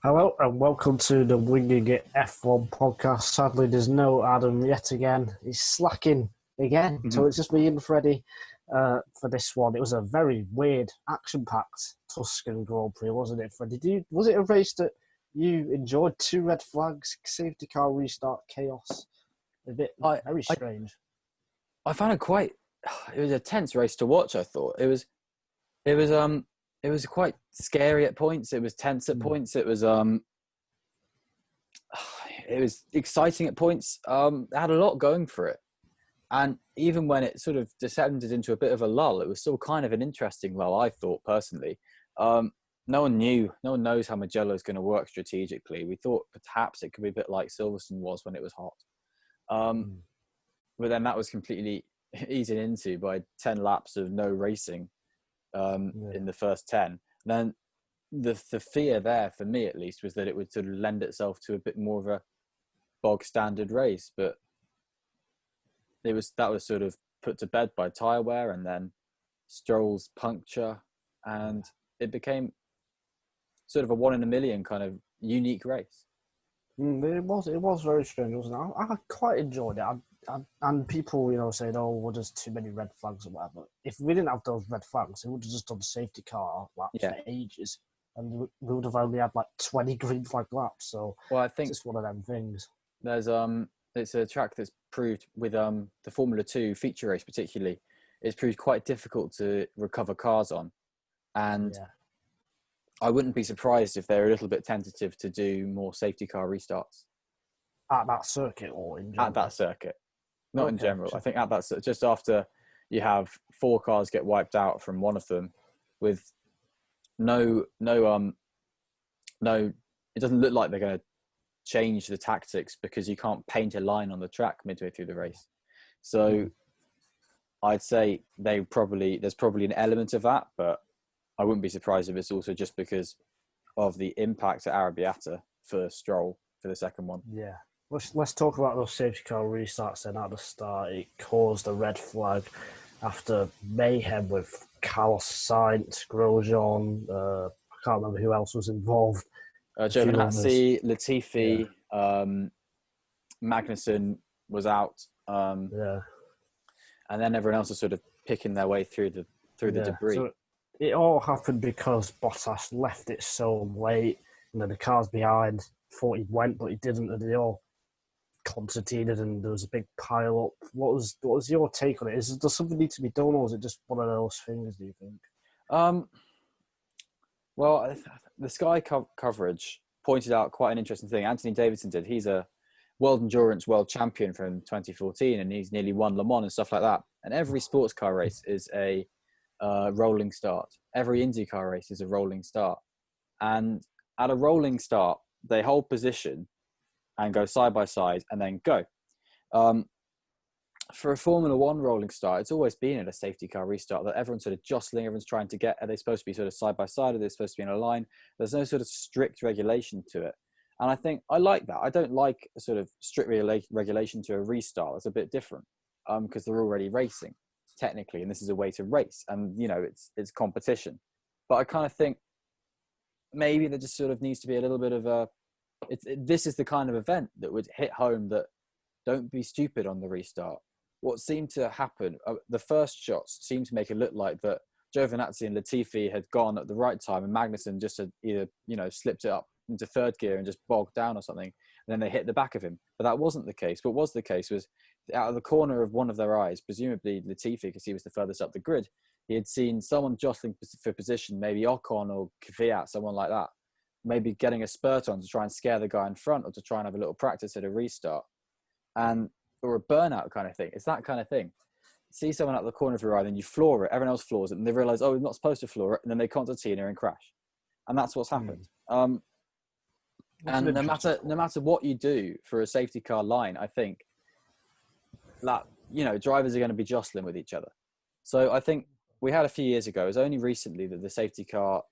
Hello and welcome to the Winging It F1 podcast. Sadly, there's no Adam yet again. He's slacking again. So it's just me and Freddie for this one. It was a very weird, action-packed Tuscan Grand Prix, wasn't it, Freddie? Was it a race that you enjoyed? Two red flags, safety car restart, chaos. Very strange. I found it it was a tense race to watch. I thought it was quite scary at points. It was tense at points. It was exciting at points. It had a lot going for it. And even when it sort of descended into a bit of a lull, it was still kind of an interesting lull, I thought, personally. No one knows how Mugello is going to work strategically. We thought perhaps it could be a bit like Silverstone was when it was hot. But then that was completely eaten into by 10 laps of no racing in the first 10. And then the fear there, for me at least, was that it would sort of lend itself to a bit more of a bog standard race. But that was sort of put to bed by tyre wear and then Stroll's puncture, and it became sort of a 1 in a million kind of unique race. It was very strange, wasn't it? I quite enjoyed it. And people, saying, "Oh, well, there's too many red flags or whatever." If we didn't have those red flags, we would have just done safety car laps for ages, and we would have only had like 20 green flag laps. So, well, I think it's just one of them things. There's it's a track that's proved with the Formula 2 feature race particularly, it's proved quite difficult to recover cars on, and I wouldn't be surprised if they're a little bit tentative to do more safety car restarts at that circuit or in general. At that circuit. Not in general. I think at that, just after you have 4 cars get wiped out from one of them, with it doesn't look like they're going to change the tactics because you can't paint a line on the track midway through the race. So I'd say there's probably an element of that, but I wouldn't be surprised if it's also just because of the impact at Arrabbiata for Stroll for the second one. Yeah. Let's talk about those safety car restarts then at the start. It caused a red flag after mayhem with Carlos Sainz, Grosjean, I can't remember who else was involved. Giovinazzi, Latifi, Magnussen was out. And then everyone else was sort of picking their way through the debris. So it all happened because Bottas left it so late. The cars behind thought he went, but he didn't, and they all concertinaed, and there was a big pile up. What was your take on it? Does something need to be done, or is it just one of those things, do you think? Well, the Sky coverage pointed out quite an interesting thing. Anthony Davidson did. He's a world endurance world champion from 2014, and he's nearly won Le Mans and stuff like that. And every sports car race is a rolling start. Every IndyCar race is a rolling start. And at a rolling start, they hold position and go side by side and then go. For a Formula 1 rolling start, it's always been at a safety car restart that everyone's sort of jostling, everyone's trying to get, are they supposed to be sort of side by side, are they supposed to be in a line? There's no sort of strict regulation to it. And I think I like that. I don't like a sort of strict regulation to a restart. It's a bit different because they're already racing technically, and this is a way to race, and it's competition. But I kind of think maybe there just sort of needs to be a little bit of this is the kind of event that would hit home that don't be stupid on the restart. What seemed to happen, the first shots seemed to make it look like that Giovinazzi and Latifi had gone at the right time, and Magnussen just had either slipped it up into third gear and just bogged down or something, and then they hit the back of him. But that wasn't the case. What was the case was out of the corner of one of their eyes, presumably Latifi, because he was the furthest up the grid, he had seen someone jostling for position, maybe Ocon or Kvyat, someone like that, maybe getting a spurt on to try and scare the guy in front or to try and have a little practice at a restart. Or a burnout kind of thing. It's that kind of thing. See someone out the corner of your eye, then you floor it, everyone else floors it, and they realise, oh, we're not supposed to floor it, and then they concertina and crash. And that's what's happened. And no matter what you do for a safety car line, I think that, drivers are going to be jostling with each other. So I think we had a few years ago, it was only recently that the safety car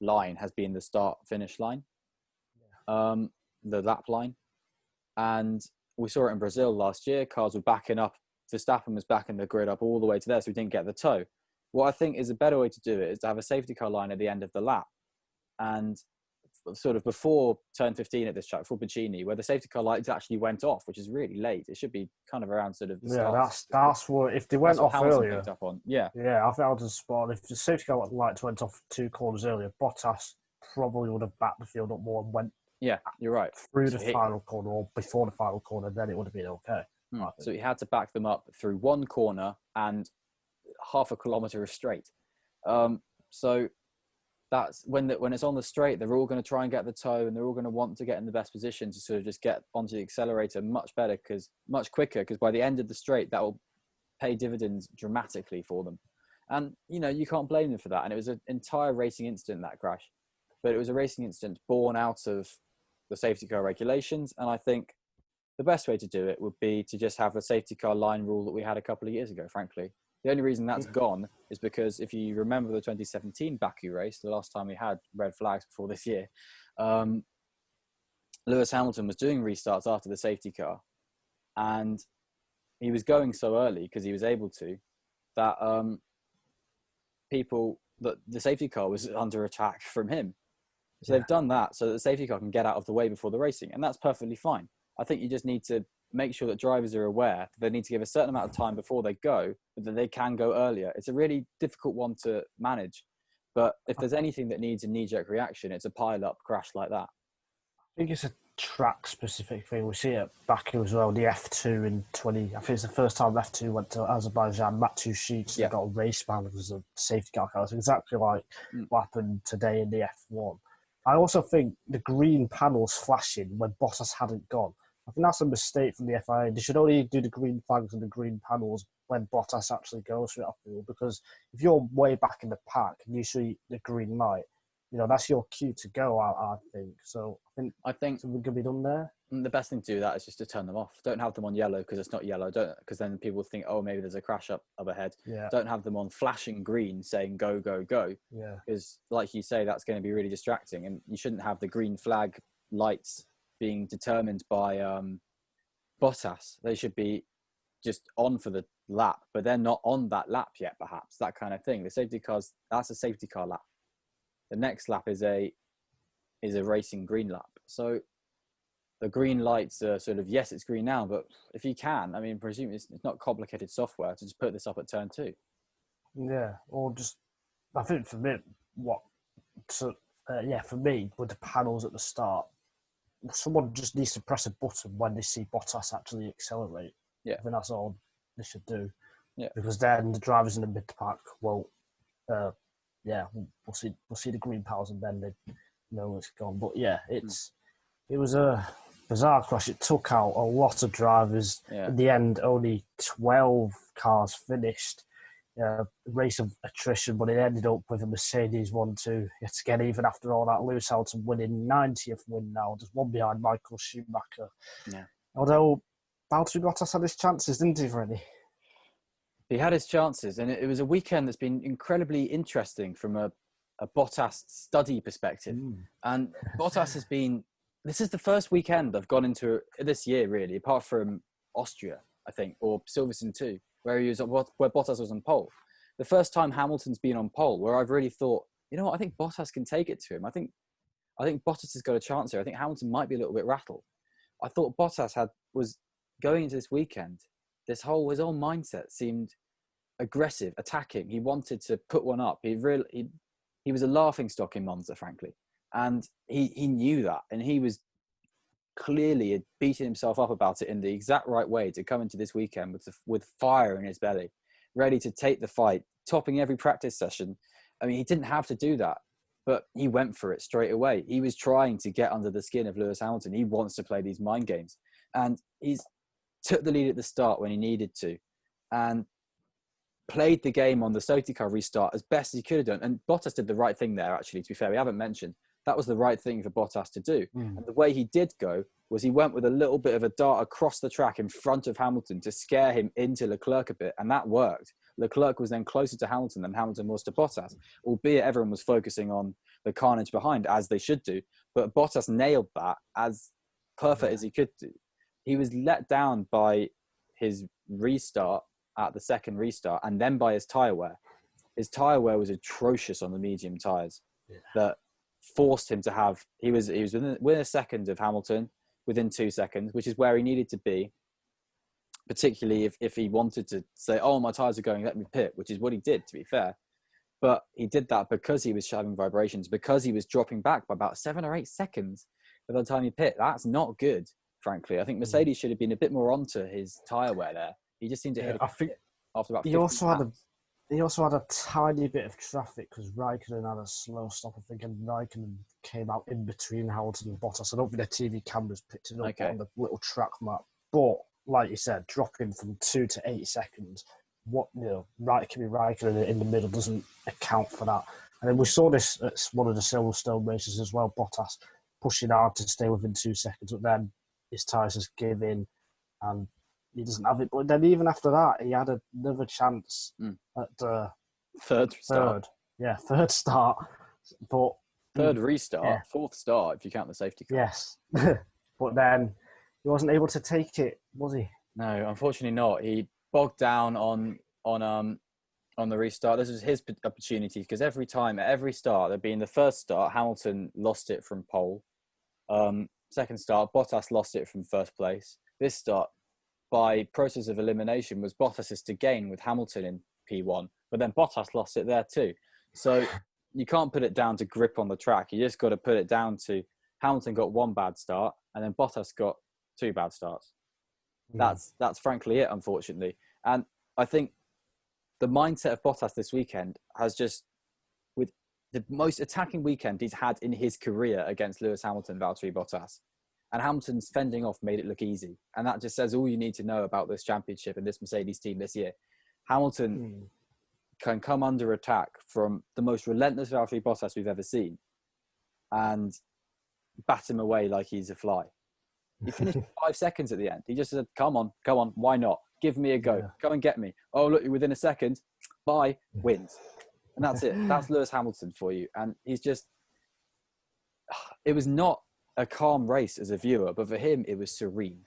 line has been the start-finish line, the lap line. And we saw it in Brazil last year. Cars were backing up. Verstappen was backing the grid up all the way to there, so we didn't get the tow. What I think is a better way to do it is to have a safety car line at the end of the lap. And sort of before turn 15 at this track, before Bacini, where the safety car lights actually went off, which is really late. It should be kind of around sort of the start. That's what, if they went off Hamilton earlier. picked up on. Yeah, I think I was spot. If the safety car lights went off 2 corners earlier, Bottas probably would have backed the field up more and went. Yeah, you're right. Through the final corner or before the final corner, then it would have been okay. So he had to back them up through 1 corner and half a kilometre of straight. So that's when it's on the straight, they're all going to try and get the toe, and they're all going to want to get in the best position to sort of just get onto the accelerator much quicker, because by the end of the straight, that will pay dividends dramatically for them. And, you can't blame them for that. And it was an entire racing incident, that crash. But it was a racing incident born out of the safety car regulations. And I think the best way to do it would be to just have the safety car line rule that we had a couple of years ago, frankly. The only reason that's gone is because if you remember the 2017 Baku race, the last time we had red flags before this year, Lewis Hamilton was doing restarts after the safety car, and he was going so early because he was able to, that the safety car was under attack from him. So they've done that so that the safety car can get out of the way before the racing, and that's perfectly fine. I think you just need to make sure that drivers are aware that they need to give a certain amount of time before they go, but that they can go earlier. It's a really difficult one to manage. But if there's anything that needs a knee-jerk reaction, it's a pile-up crash like that. I think it's a track-specific thing. We see it back as well, the F2 in I think it's the first time F2 went to Azerbaijan, Matthew Sheets, they got a race ban because of safety car cars. Exactly like what happened today in the F1. I also think the green panels flashing when Bottas hadn't gone, I think that's a mistake from the FIA. They should only do the green flags and the green panels when Bottas actually goes through it, because if you're way back in the pack and you see the green light, that's your cue to go out, I think. So I think something could be done there. The best thing to do with that is just to turn them off. Don't have them on yellow because it's not yellow. Because then people think, oh, maybe there's a crash up ahead. Yeah. Don't have them on flashing green saying go, go, go. Yeah. Because like you say, that's going to be really distracting. And you shouldn't have the green flag lights being determined by Bottas. They should be just on for the lap, but they're not on that lap yet, perhaps. That kind of thing. The safety cars, that's a safety car lap. The next lap is a racing green lap. So the green lights are sort of, yes, it's green now, but if you can, I mean, presume it's not complicated software to just put this up at turn 2. Yeah, or just, I think for me, for me, with the panels at the start, someone just needs to press a button when they see Bottas actually accelerate. Yeah. I think that's all they should do. Yeah. Because then the drivers in the mid-pack will, we'll see the green panels and then they know it's gone. But yeah, it was a bizarre crash. It took out a lot of drivers. Yeah. In the end, only 12 cars finished. Race of attrition, but it ended up with a Mercedes 1-2 yet again, even after all that. Lewis Hamilton winning 90th win now, just one behind Michael Schumacher. Yeah. Although Valtteri Bottas had his chances, didn't he, Freddie? He had his chances, and it was a weekend that's been incredibly interesting from a Bottas study perspective. And Bottas has been, this is the first weekend I've gone into this year, really, apart from Austria, I think, or Silverstone too, where Bottas was on pole. The first time Hamilton's been on pole, where I've really thought, I think Bottas can take it to him. I think Bottas has got a chance here. I think Hamilton might be a little bit rattled. I thought Bottas was going into this weekend. His whole mindset seemed aggressive, attacking. He wanted to put one up. He was a laughing stock in Monza, frankly, and he knew that, and he was clearly had beaten himself up about it in the exact right way to come into this weekend with fire in his belly, ready to take the fight, topping every practice session. I mean, he didn't have to do that, but he went for it straight away. He was trying to get under the skin of Lewis Hamilton. He wants to play these mind games, and he's took the lead at the start when he needed to, and played the game on the safety car restart as best as he could have done. And Bottas did the right thing there, actually, to be fair. We haven't mentioned that was the right thing for Bottas to do. And the way he did go was he went with a little bit of a dart across the track in front of Hamilton to scare him into Leclerc a bit, and that worked. Leclerc was then closer to Hamilton than Hamilton was to Bottas, albeit everyone was focusing on the carnage behind, as they should do. But Bottas nailed that as perfect as he could do. He was let down by his restart at the second restart, and then by his tyre wear. His tyre wear was atrocious on the medium tyres. That forced him to have. He was within a second of Hamilton, within 2 seconds, which is where he needed to be. Particularly if he wanted to say, "Oh, my tyres are going, let me pit," which is what he did, to be fair. But he did that because he was having vibrations, because he was dropping back by about 7 or 8 seconds by the time he pit. That's not good, frankly. I think Mercedes should have been a bit more onto his tyre wear there. He just seemed to hit it after about 50 he also had a tiny bit of traffic because Raikkonen had a slow stop. I think, and Raikkonen came out in between Hamilton and Bottas. I don't think the TV cameras picked it up on the little track map. But like you said, dropping from 2 to 8 seconds, Raikkonen in the middle doesn't account for that. And then we saw this at one of the Silverstone races as well. Bottas pushing hard to stay within 2 seconds, but then his tyres just give in and he doesn't have it. But then even after that, he had another chance at the third start. But third restart, fourth start if you count the safety car. Yes, but then he wasn't able to take it, was he? No, unfortunately not. He bogged down on the restart. This was his opportunity because every time at every start, there'd been the first start, Hamilton lost it from pole. Second start, Bottas lost it from first place. This start, by process of elimination, was Bottas's to gain with Hamilton in P1, but then Bottas lost it there too. So you can't put it down to grip on the track. You just got to put it down to Hamilton got one bad start and then Bottas got 2 bad starts. That's frankly it, unfortunately. And I think the mindset of Bottas this weekend has just, with the most attacking weekend he's had in his career against Lewis Hamilton, Valtteri Bottas. And Hamilton's fending off made it look easy. And that just says all you need to know about this championship and this Mercedes team this year. Hamilton can come under attack from the most relentless Valtteri Bottas we've ever seen and bat him away like he's a fly. He finished 5 seconds at the end. He just said, come on, why not? Give me a go. Yeah. Come and get me. Oh, look, you're within a second. Bye. Wins. And that's it. That's Lewis Hamilton for you. And he's just... It was not a calm race as a viewer, but for him, it was serene.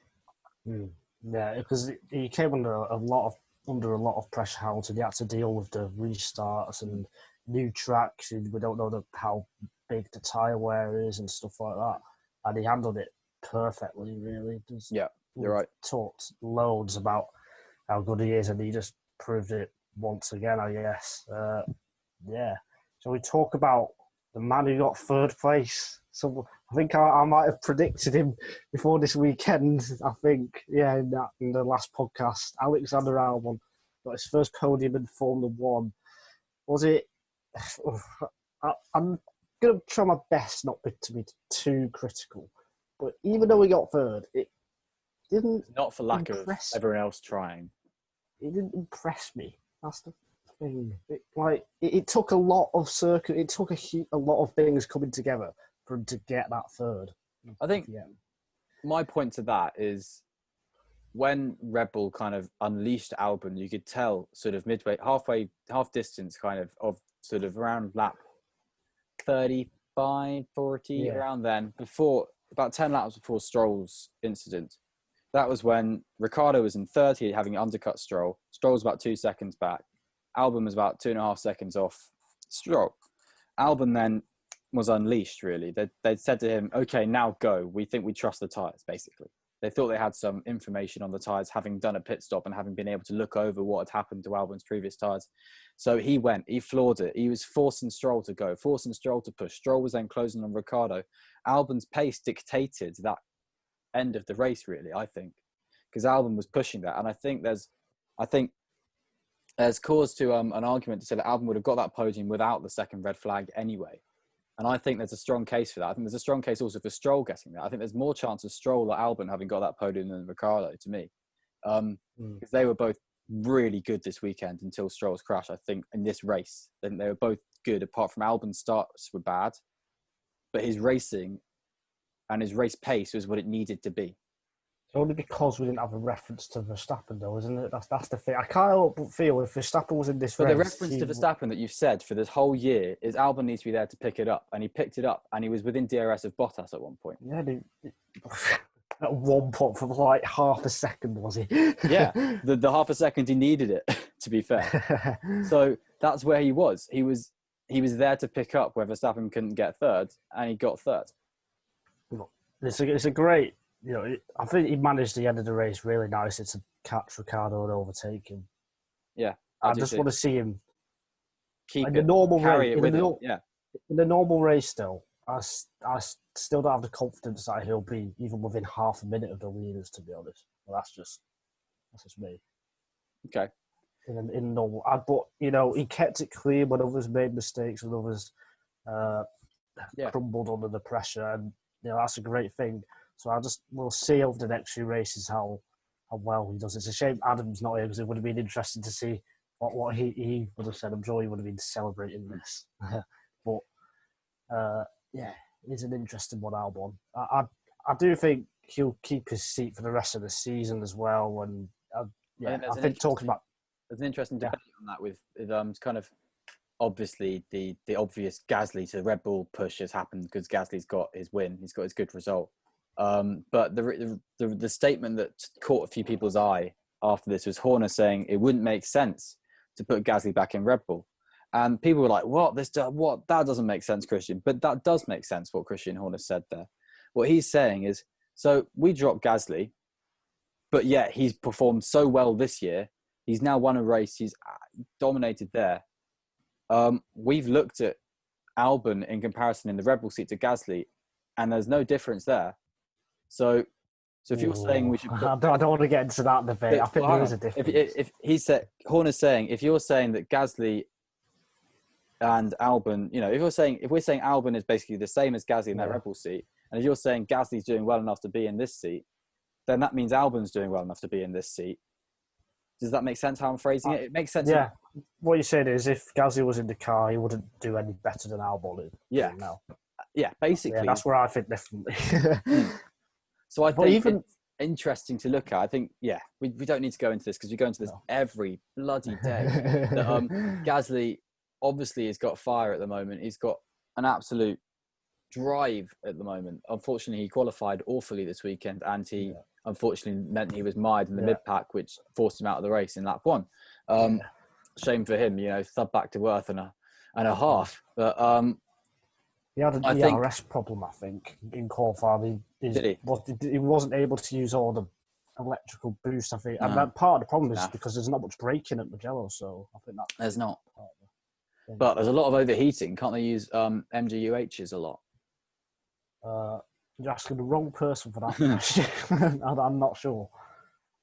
Yeah, because he came under a lot of pressure, Hamilton. He had to deal with the restarts and new tracks. We don't know how big the tyre wear is and stuff like that. And he handled it perfectly, really. Yeah, you're right. Talked loads about how good he is, and he just proved it once again, I guess. So we talk about the man who got third place. So I think I might have predicted him before this weekend. I think, in the last podcast, Alexander Albon got his first podium in Formula One. Was it? I'm going to try my best not to be too critical, but even though he got third, it didn't. Not for lack of everyone else trying. It didn't impress me. That's the thing. It took a lot of circuit. It took a lot of things coming together for him to get that third. I think my point to that is when Red Bull kind of unleashed Albon, you could tell sort of midway, half distance kind of sort of around lap 35, 40, around then, before about 10 laps before Stroll's incident. That was when Ricciardo was in 30, having undercut Stroll. Stroll was about 2 seconds back. Albon was about 2.5 seconds off Stroll. Albon then was unleashed, really. They'd said to him, okay, now go. We think we trust the tyres, basically. They thought they had some information on the tyres, having done a pit stop and having been able to look over what had happened to Albon's previous tyres. So he went, he floored it. He was forcing Stroll to go, forcing Stroll to push. Stroll was then closing on Ricciardo. Albon's pace dictated that end of the race, really, I think, because Albon was pushing that. And I think there's cause to an argument to say that Albon would have got that podium without the second red flag anyway. And I think there's a strong case for that. I think there's a strong case also for Stroll getting that. I think there's more chance of Stroll or Albon having got that podium than Ricciardo, to me. Because they were both really good this weekend until Stroll's crash, I think, in this race. Then they were both good, apart from Albon's starts were bad. But his racing and his race pace was what it needed to be. Only because we didn't have a reference to Verstappen, though, isn't it? That's the thing. I can't help but feel if Verstappen was in this race... But the reference to Verstappen that you've said for this whole year is Albon needs to be there to pick it up. And he picked it up, and he was within DRS of Bottas at one point. Yeah, at one point for like half a second, was he? Yeah, the half a second he needed it, to be fair. So that's where he was. He he was there to pick up where Verstappen couldn't get third, and he got third. It's a great, I think he managed the end of the race really nice. It's to catch Ricciardo and overtake him. Yeah, I just want to see him keep in it, the normal carry race. it with him. Yeah, in the normal race, still, I still don't have the confidence that he'll be even within half a minute of the leaders. To be honest, well, that's just me. Okay. In normal, but he kept it clean when others made mistakes, when others crumbled under the pressure, and that's a great thing. So we'll see over the next few races how well he does. It's a shame Adam's not here because it would have been interesting to see what he would have said. I'm sure he would have been celebrating this. But it's an interesting one, Albon. I do think he'll keep his seat for the rest of the season as well. And I think talking about there's an interesting debate on that with kind of obviously the obvious Gasly to Red Bull push has happened because Gasly's got his win, he's got his good result. But the statement that caught a few people's eye after this was Horner saying it wouldn't make sense to put Gasly back in Red Bull. And people were like, what? That doesn't make sense, Christian. But that does make sense, what Christian Horner said there. What he's saying is, so we dropped Gasly, but yet he's performed so well this year. He's now won a race. He's dominated there. We've looked at Albon in comparison in the Red Bull seat to Gasly, and there's no difference there. So if you're saying we should... I don't want to get into that debate. I think there is a difference. If Horner's saying, if you're saying that Gasly and Albon, if we're saying Albon is basically the same as Gasly in that Red Bull seat, and if you're saying Gasly's doing well enough to be in this seat, then that means Albon's doing well enough to be in this seat. Does that make sense how I'm phrasing it? It makes sense. Yeah. What you said is if Gasly was in the car, he wouldn't do any better than Albon is. Yeah. Now. Yeah, basically. Yeah, that's where I think differently. So I think it's interesting to look at. I think, we don't need to go into this because we go into this every bloody day. That, Gasly obviously has got fire at the moment. He's got an absolute drive at the moment. Unfortunately, he qualified awfully this weekend, and he unfortunately meant he was mired in the mid-pack, which forced him out of the race in lap one. Shame for him, thud back to earth and a half. But he had an ERS problem, I think, in qualifying. Did he? He wasn't able to use all the electrical boost, I think. And that part of the problem is because there's not much braking at Mugello, so I think that's... There's not. But there's a lot of overheating. Can't they use MGUHs a lot? You're asking the wrong person for that question. I'm not sure.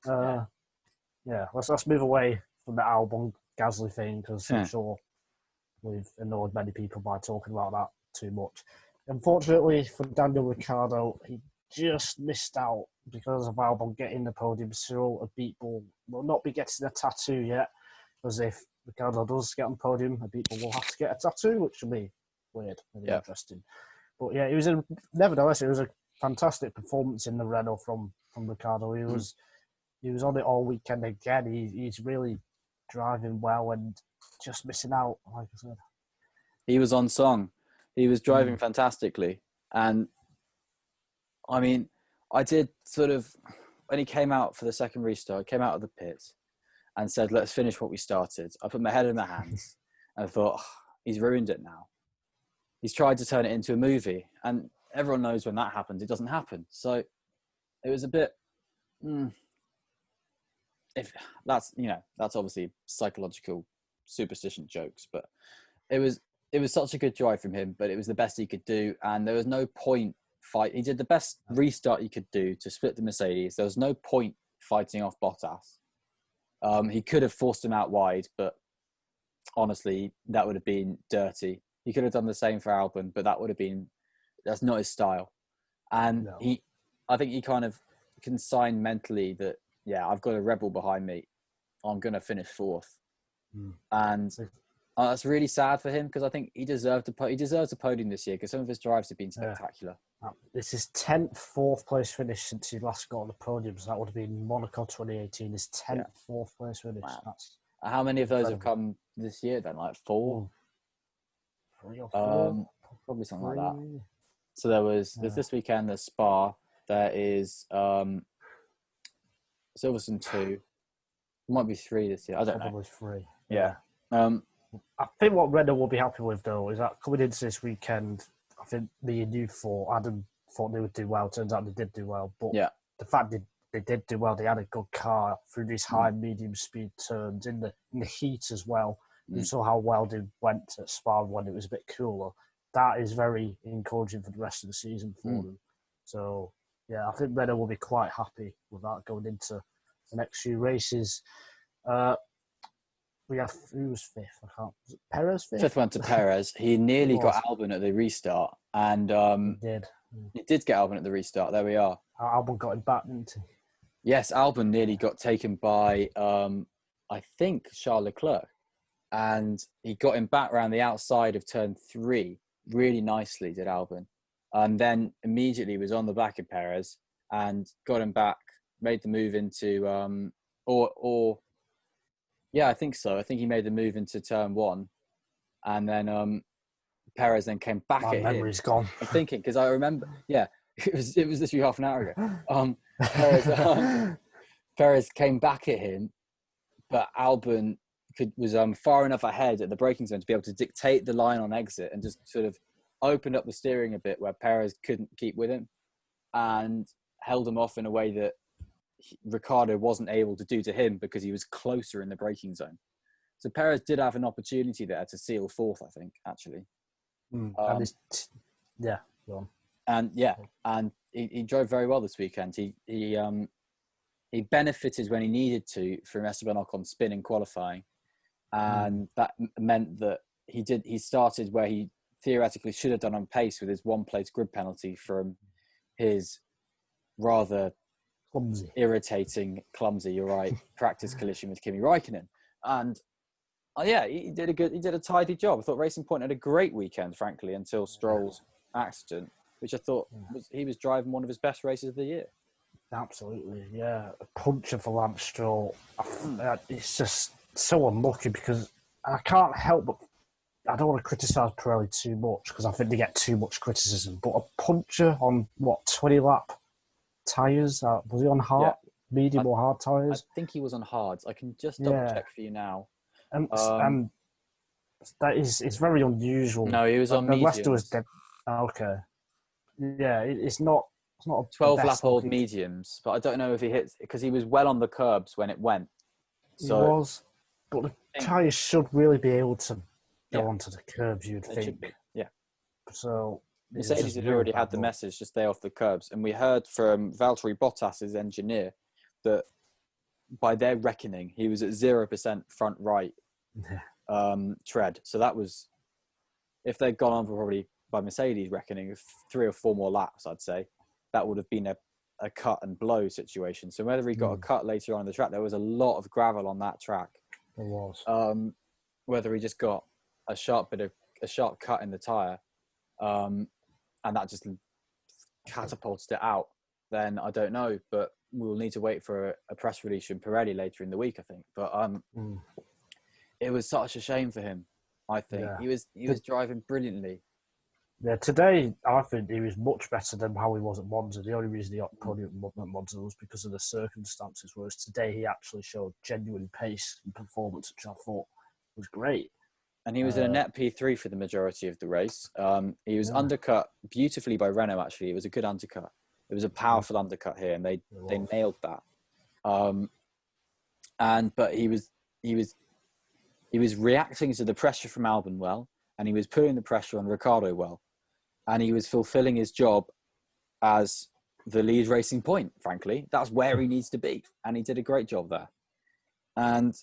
Let's move away from the Albon Gasly thing because I'm sure we've annoyed many people by talking about that too much. Unfortunately for Daniel Ricciardo, he just missed out because of Albon getting the podium. Cyril Abiteboul will not be getting a tattoo yet because if Ricciardo does get on podium, Abiteboul will have to get a tattoo, which will be weird and interesting. But nevertheless, it was a fantastic performance in the Renault from Ricciardo. He was on it all weekend again. He's really driving well and just missing out, like I said. He was on song. He was driving fantastically. And I mean, I did sort of, when he came out for the second restart, came out of the pits and said, let's finish what we started. I put my head in my hands and I thought, he's ruined it now. He's tried to turn it into a movie, and everyone knows when that happens, it doesn't happen. So it was a bit, if that's obviously psychological superstition jokes, but it was such a good drive from him, but it was the best he could do. And there was no point he did the best restart he could do to split the Mercedes. There was no point fighting off Bottas. He could have forced him out wide, but honestly, that would have been dirty. He could have done the same for Albon, but that's not his style. And I think he kind of consigned mentally that, I've got a Red Bull behind me. I'm going to finish fourth. And that's really sad for him because I think he deserved a podium this year because some of his drives have been spectacular. This is 10th, fourth place finish since he last got on the podium. So that would have been Monaco 2018, his 10th, fourth place finish. Wow. How many of those have come this year then? Like 4? 3 or 4? Probably something like that. So there's this weekend, there's Spa, there is Silverstone 2, it might be 3 this year, I don't know. Probably 3. Yeah. I think what Renault will be happy with, though, is that coming into this weekend, I think me and you thought, Adam thought they would do well. Turns out they did do well. But the fact they did do well, they had a good car through these high, medium speed turns in the heat as well. You saw how well they went at Spa when it was a bit cooler. That is very encouraging for the rest of the season for them. So, yeah, I think Renault will be quite happy with that going into the next few races. We have, who was fifth? Was it Perez fifth? Fifth went to Perez. He nearly got Albon at the restart. And he did get Albon at the restart. There we are. Albon got him back, didn't he? Yes, Albon nearly got taken by, I think, Charles Leclerc. And he got him back around the outside of turn 3 really nicely, did Albon. And then immediately was on the back of Perez and got him back, made the move into, yeah, I think so. I think he made the move into turn 1. And then Perez then came back at him. My memory's gone. I'm thinking, because I remember, it was literally half an hour ago. Perez came back at him, but Albon was far enough ahead at the braking zone to be able to dictate the line on exit and just sort of opened up the steering a bit where Perez couldn't keep with him and held him off in a way that Ricciardo wasn't able to do to him because he was closer in the braking zone. So Perez did have an opportunity there to seal fourth, I think, actually. And he drove very well this weekend. He benefited when he needed to from Esteban Ocon's spin in qualifying, and that meant that he started where he theoretically should have done on pace with his one-place grid penalty from his rather clumsy, you're right, practice collision with Kimi Räikkönen. And he did a tidy job. I thought Racing Point had a great weekend, frankly, until Stroll's accident, which I thought he was driving one of his best races of the year. Absolutely, yeah. A puncher for Lance Stroll. It's just so unlucky because I can't help but, I don't want to criticise Pirelli too much because I think they get too much criticism, but a puncher on, 20-lap tyres? Was he on hard, medium or hard tyres? I think he was on hards. I can just double-check for you now. And that is very unusual. No, he was on mediums. Okay. Yeah, it's not a 12-lap old mediums, but I don't know if he hits because he was well on the curbs when it went. So he was, but the tyres should really be able to go onto the curbs, you'd think. Yeah. So Mercedes had already had the message to stay off the curbs, and we heard from Valtteri Bottas' engineer that by their reckoning, he was at 0% front right tread. So that was, if they'd gone on for probably, by Mercedes reckoning, 3 or 4 more laps, I'd say, that would have been a cut and blow situation. So whether he got a cut later on in the track, there was a lot of gravel on that track. There was. Whether he just got a sharp cut in the tyre, and that just catapulted it out, then I don't know. But we'll need to wait for a press release from Pirelli later in the week, I think. But it was such a shame for him, I think. Yeah. He was driving brilliantly. Yeah, today I think he was much better than how he was at Monza. The only reason he got podium at Monza was because of the circumstances, whereas today he actually showed genuine pace and performance, which I thought was great. And he was in a net P3 for the majority of the race. He was undercut beautifully by Renault, actually. It was a good undercut. It was a powerful undercut here, and they nailed that. But he was reacting to the pressure from Albon well, and he was putting the pressure on Ricciardo well. And he was fulfilling his job as the lead Racing Point, frankly. That's where he needs to be. And he did a great job there. And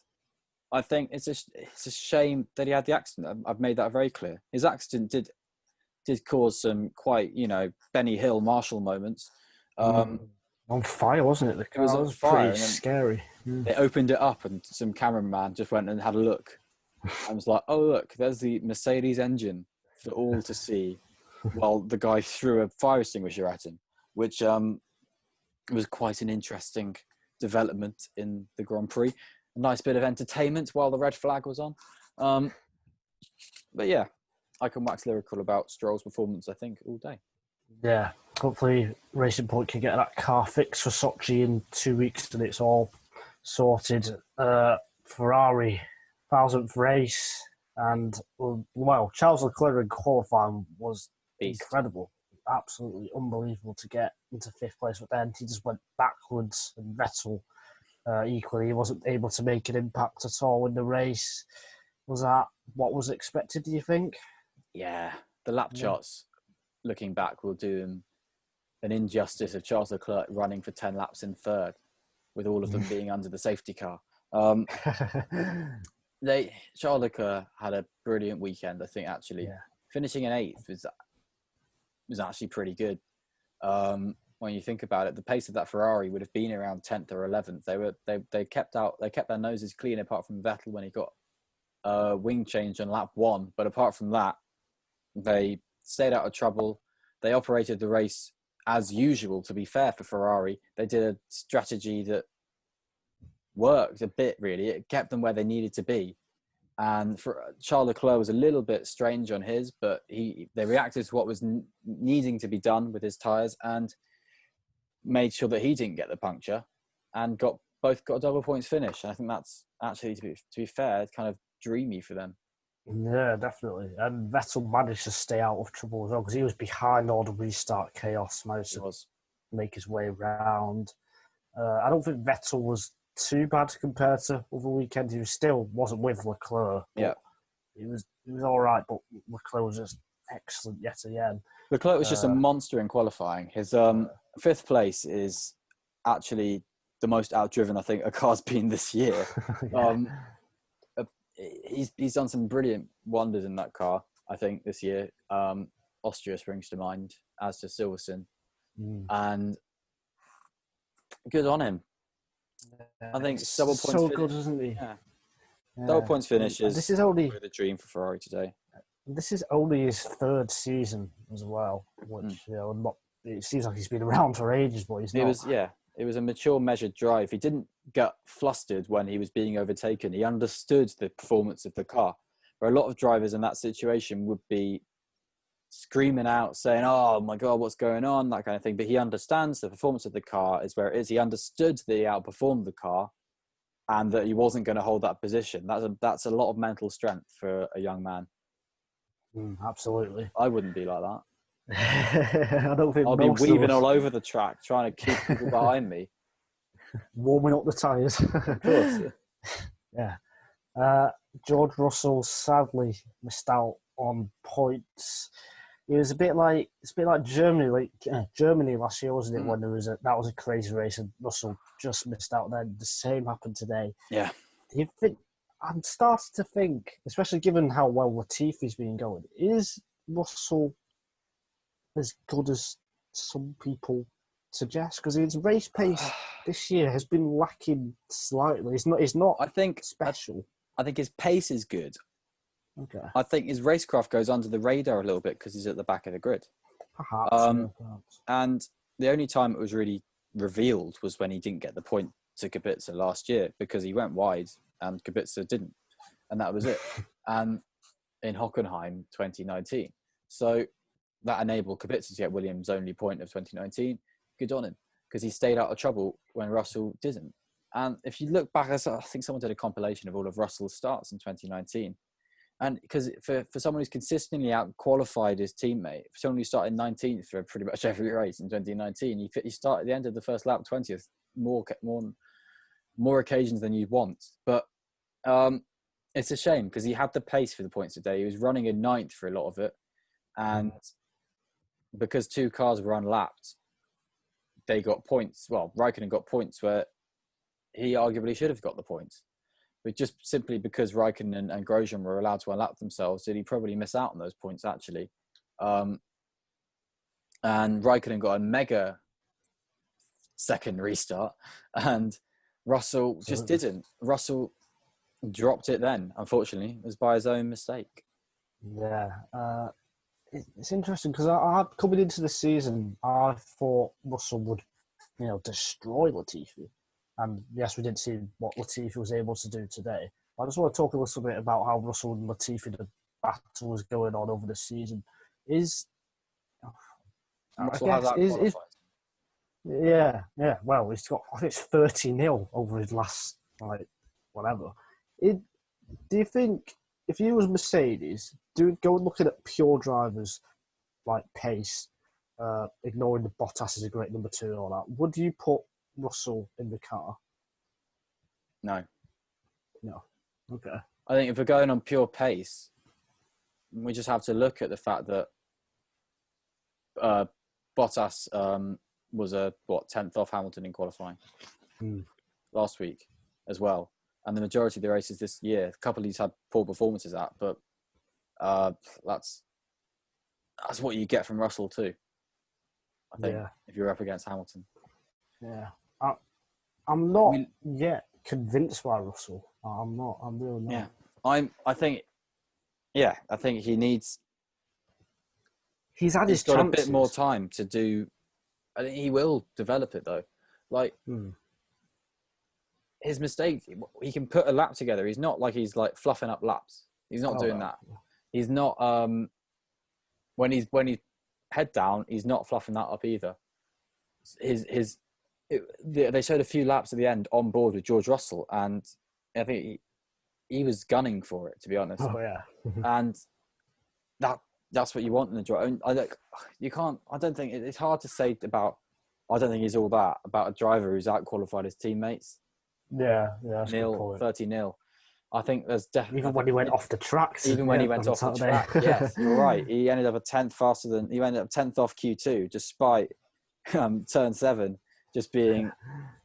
I think it's a shame that he had the accident. I've made that very clear. His accident did cause some quite, Benny Hill Marshall moments. On fire, wasn't it? It was on fire. Pretty scary. They opened it up and some cameraman just went and had a look. I was like, oh, look, there's the Mercedes engine for all to see while the guy threw a fire extinguisher at him, which was quite an interesting development in the Grand Prix. A nice bit of entertainment while the red flag was on. But yeah, I can wax lyrical about Stroll's performance, I think, all day. Yeah, hopefully Racing Point can get that car fixed for Sochi in 2 weeks and it's all sorted. Ferrari, 1000th race. And, well, Charles Leclerc in qualifying was Beast. incredible. Absolutely unbelievable to get into 5th place, but then he just went backwards. And Vettel, equally, he wasn't able to make an impact at all in the race. Was that what was expected, do you think? Yeah, the lap charts, looking back, will do him an injustice of Charles Leclerc running for 10 laps in 3rd, with all of them being under the safety car. Charles Leclerc had a brilliant weekend, I think, actually. Yeah. Finishing in 8th was actually pretty good. When you think about it, the pace of that Ferrari would have been around 10th or 11th. They kept their noses clean, apart from Vettel when he got a wing change on lap 1. But apart from that, they stayed out of trouble. They operated the race as usual, to be fair, for Ferrari. They did a strategy that worked a bit, really. It kept them where they needed to be. And for Charles Leclerc was a little bit strange on his, but they reacted to what was needing to be done with his tyres and made sure that he didn't get the puncture, and both got a double points finish. And I think that's actually, to be fair, kind of dreamy for them. Yeah, definitely. And Vettel managed to stay out of trouble as well, because he was behind all the restart chaos, managed to make his way around. I don't think Vettel was too bad compared to other weekends. He still wasn't with Leclerc. Yeah, he was all right, but Leclerc was just excellent yet again. Leclerc was just a monster in qualifying. His 5th place is actually the most outdriven I think a car's been this year. He's done some brilliant wonders in that car, I think, this year. Austria springs to mind, as does Silverstone, and good on him. I think double points. So finish. Good, isn't he? Yeah. Double points finishes. This is only the dream for Ferrari today. This is only his 3rd season as well, which it seems like he's been around for ages, but he's not. It was a mature, measured drive. He didn't get flustered when he was being overtaken. He understood the performance of the car. Where a lot of drivers in that situation would be screaming out, saying, "Oh my God, what's going on?" That kind of thing. But he understands the performance of the car is where it is. He understood that he outperformed the car, and that he wasn't going to hold that position. That's a lot of mental strength for a young man. Absolutely. I wouldn't be like that. I don't think I'll be weaving all over the track, trying to keep people behind me. Warming up the tyres. Of course. Yeah. George Russell sadly missed out on points. It was a bit like Germany, Germany last year, wasn't it? When that was a crazy race, and Russell just missed out. Then the same happened today. Yeah. Do you think? I'm starting to think, especially given how well Latifi's been going, is Russell as good as some people suggest? Because his race pace this year has been lacking slightly. It's not. I think special. I think his pace is good. Okay. I think his racecraft goes under the radar a little bit because he's at the back of the grid. Perhaps. And the only time it was really revealed was when he didn't get the point to Kubica last year, because he went wide and Kubica didn't, and that was it. And in Hockenheim 2019, so that enabled Kubica to get Williams' only point of 2019. Good on him, because he stayed out of trouble when Russell didn't. And if you look back, I think someone did a compilation of all of Russell's starts in 2019. And because for someone who's consistently out-qualified his teammate, for someone who started 19th for pretty much every race in 2019, he started at the end of the first lap 20th, more occasions than you'd want. But it's a shame, because he had the pace for the points today. He was running in 9th for a lot of it. And because 2 cars were unlapped, they got points. Well, Raikkonen got points where he arguably should have got the points. But just simply because Raikkonen and Grosjean were allowed to unlap themselves, did he probably miss out on those points, actually. And Raikkonen got a mega second restart, and Russell just didn't. Russell dropped it then, unfortunately. It was by his own mistake. Yeah. It's interesting, because I coming into the season, I thought Russell would, destroy Latifi. And yes, we did see what Latifi was able to do today. I just want to talk a little bit about how Russell and Latifi, the battle was going on over the season. Russell has that qualified. Yeah. Well, he's got, I think it's 30-0 over his last, whatever. Do you think if you was Mercedes, go looking at pure drivers like pace, ignoring the Bottas is a great number 2 and all that, would you put Russell in the car? No. Okay. I think if we're going on pure pace, we just have to look at the fact that Bottas was 10th off Hamilton in qualifying last week as well. And the majority of the races this year, a couple of these had poor performances at, but that's what you get from Russell too. I think if you're up against Hamilton. Yeah, I'm not yet convinced by Russell. I'm not. I'm really not. Yeah, I think he needs. He's had his got chances. A bit more time to do. I think he will develop it though. Like his mistake, he can put a lap together. He's not like he's like fluffing up laps. He's not doing that. He's not. When he's head down, he's not fluffing that up either. They showed a few laps at the end on board with George Russell, and I think he was gunning for it, to be honest. Oh yeah, and that's what you want in a driver. I don't think it's hard to say about. I don't think he's all that about a driver who's out-qualified his teammates. Yeah, that's a good point. 30-0. I think there's definitely even when he went off the track. Even when he went off the track, yes, you're right. He ended up 10th off Q2, despite turn 7 just being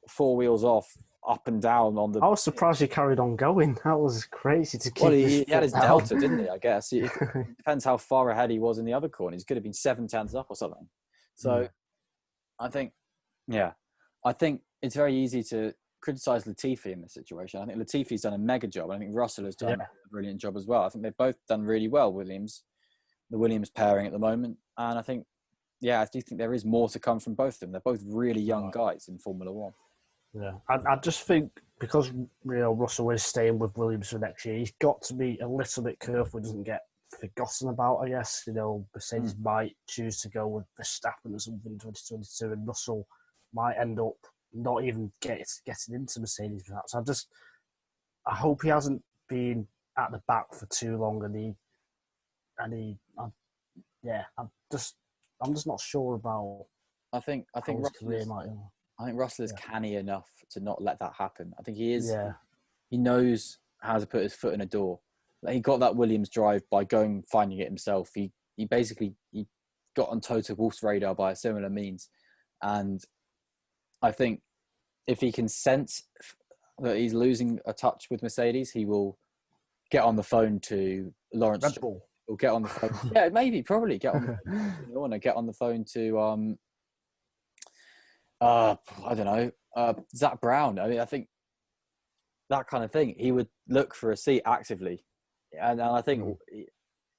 4 wheels off, up and down on the. I was surprised he carried on going. That was crazy to keep. Well, he had his delta, didn't he? I guess it depends how far ahead he was in the other corner. He could have been 7 tenths up or something. So, I think it's very easy to criticise Latifi in this situation. I think Latifi's done a mega job. I think Russell has done a brilliant job as well. I think they've both done really well, the Williams pairing at the moment. And I think, I do think there is more to come from both of them. They're both really young guys in Formula One. Yeah, I just think because Russell is staying with Williams for next year, he's got to be a little bit careful he doesn't get forgotten about, I guess. Mercedes might choose to go with Verstappen or something in 2022, and Russell might end up not even getting into Mercedes perhaps. I hope he hasn't been at the back for too long, I'm just not sure about. I think Russell is canny enough to not let that happen. I think he is. Yeah. He knows how to put his foot in a door. Like, he got that Williams drive by finding it himself. He got on Toto Wolff's radar by a similar means, and I think if he can sense that he's losing a touch with Mercedes, he will get on the phone to Lawrence. Red Bull. Or get on the phone. Probably get on the phone. Get on the phone to I don't know, Zach Brown. I mean, I think that kind of thing. He would look for a seat actively, and I think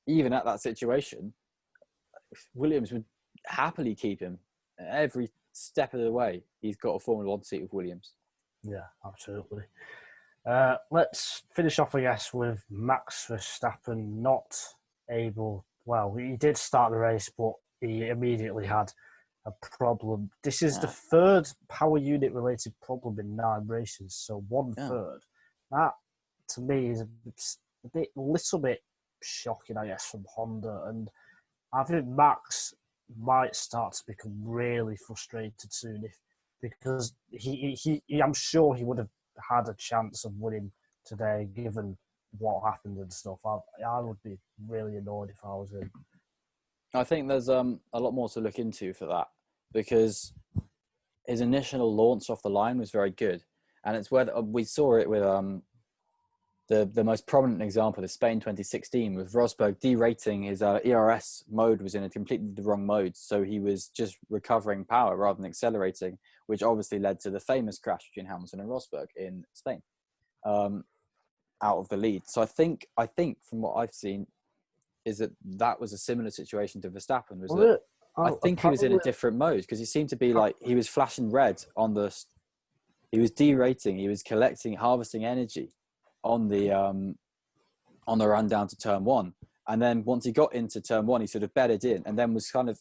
even at that situation, Williams would happily keep him every step of the way. He's got a Formula One seat with Williams. Yeah, absolutely. Let's finish off, I guess, with Max Verstappen not able. Well, he did start the race, but he immediately had a problem. This is the third power unit related problem in 9 races, so 1/3. That to me is a little bit shocking, I guess, from Honda, and I think Max might start to become really frustrated soon because he I'm sure he would have had a chance of winning today given what happened and stuff. I would be really annoyed if I was him. I think there's a lot more to look into for that, because his initial launch off the line was very good, and it's where we saw it with the most prominent example is Spain 2016 with Rosberg derating. His ERS mode was in a completely the wrong mode, so he was just recovering power rather than accelerating, which obviously led to the famous crash between Hamilton and Rosberg in Spain, out of the lead. So I think from what I've seen is that was a similar situation to Verstappen. I think he was in a different mode because he seemed to be like he was flashing red on the. He was derating. He was harvesting energy on the run down to turn 1, and then once he got into turn 1, he sort of bedded in, and then was kind of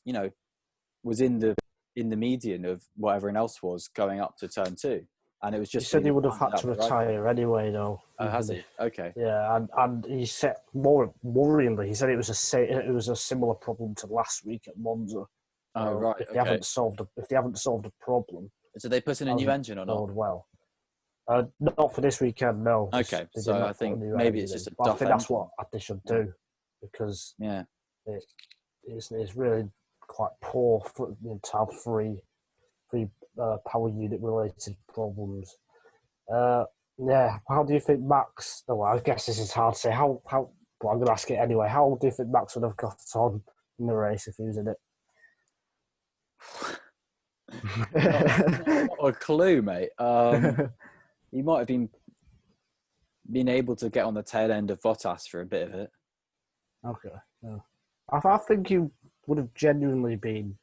was in the median of what everyone else was going up to turn 2. and it was just. He said he would have had to retire anyway, though. Oh, has he? Okay. Yeah, and he said more worryingly, he said it was a similar problem to last week at Monza. Oh, right. If they haven't solved a problem, so they put in a new engine or not? Well, not for this weekend, no. Okay, so I think maybe it's just a duff. I think that's what they should do, because it's really quite poor to have three power unit related problems. How do you think Max? Oh, well, I guess this is hard to say. But I'm going to ask it anyway. How do you think Max would have got on in the race if he was in it? Not a clue, mate. He might have been able to get on the tail end of Bottas for a bit of it. Okay. Yeah. I think he would have genuinely been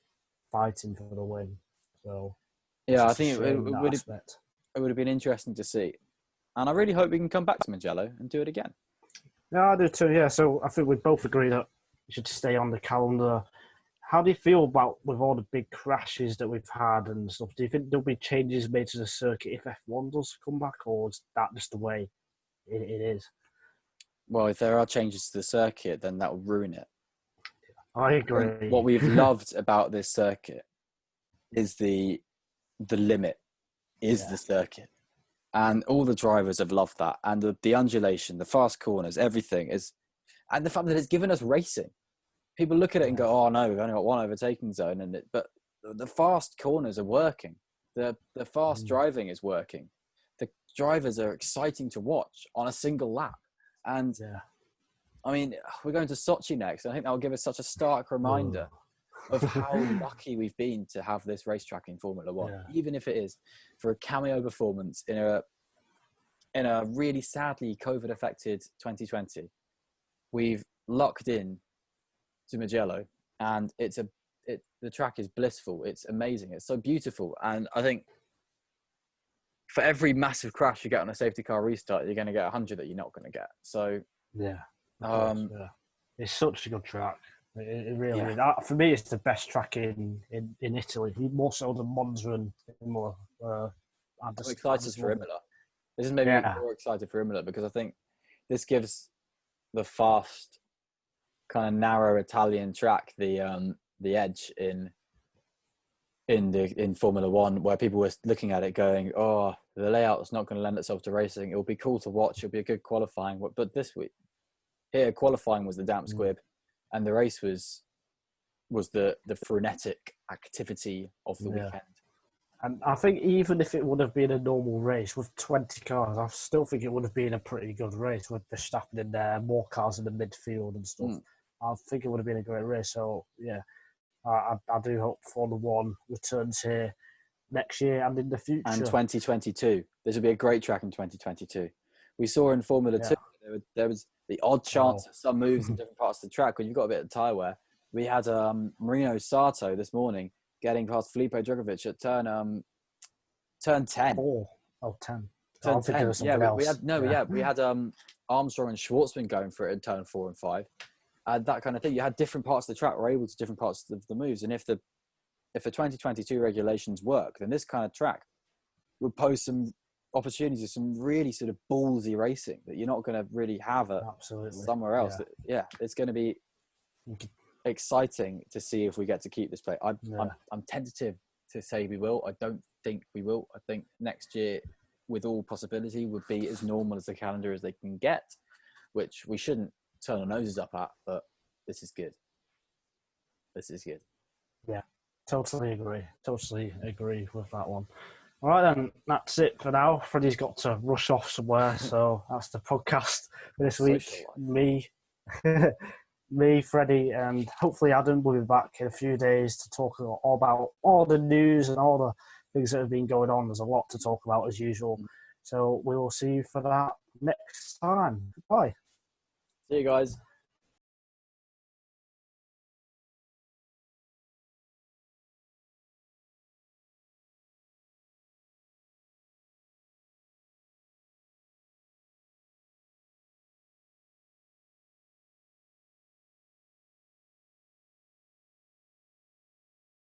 fighting for the win. So yeah, I think it would have been interesting to see. And I really hope we can come back to Mugello and do it again. Yeah, I do too, yeah. So I think we both agree that we should stay on the calendar. How do you feel about with all the big crashes that we've had and stuff? Do you think there'll be changes made to the circuit if F1 does come back, or is that just the way it is? Well, if there are changes to the circuit, then that will ruin it. I agree. What we've loved about this circuit is the limit is the circuit. And all the drivers have loved that. And the undulation, the fast corners, everything is... And the fact that it's given us racing. People look at it and go, oh, no, we've only got one overtaking zone. But the fast corners are working. The fast driving is working. The drivers are exciting to watch on a single lap. And, I mean, we're going to Sochi next. I think that will give us such a stark reminder of how lucky we've been to have this racetrack in Formula One, even if it is for a cameo performance in a really sadly COVID-affected 2020. We've locked in to Mugello, and the track is blissful. It's amazing. It's so beautiful, and I think for every massive crash you get on a safety car restart, you're going to get 100 that you're not going to get. So it's such a good track. It really is. For me, it's the best track in Italy, more so than Monza and Imola. I'm excited for Imola. This is maybe more excited for Imola because I think this gives the fast, kind of narrow Italian track the edge in Formula One, where people were looking at it going, oh, the layout's not going to lend itself to racing. It'll be cool to watch. It'll be a good qualifying. But this week, here, qualifying was the damp squib. And the race was the frenetic activity of the weekend. And I think even if it would have been a normal race with 20 cars, I still think it would have been a pretty good race with Verstappen in there, more cars in the midfield and stuff. I think it would have been a great race. So, I do hope Formula One returns here next year and in the future. And 2022. This will be a great track in 2022. We saw in Formula 2, there was the odd chance of some moves in different parts of the track when you've got a bit of tyre wear. We had Marino Sato this morning getting past Felipe Drugovich at turn 10. Oh, 10. Turn 10. We had Armstrong and Schwartzman going for it in turn 4 and 5. That kind of thing. You had different parts of the track were able to different parts of the moves. And if the 2022 regulations work, then this kind of track would pose some opportunities, some really sort of ballsy racing that you're not going to really have somewhere else. It's going to be exciting to see if we get to keep this play. I'm tentative to say we will. I don't think we will. I think next year, with all possibility, would be as normal as the calendar as they can get, which we shouldn't turn our noses up at, but this is good. This is good. Yeah, totally agree with that one. All right, then, that's it for now. Freddie's got to rush off somewhere, so that's the podcast for this week. Me, Freddie, and hopefully Adam will be back in a few days to talk all about all the news and all the things that have been going on. There's a lot to talk about as usual. So we will see you for that next time. Bye. See you guys.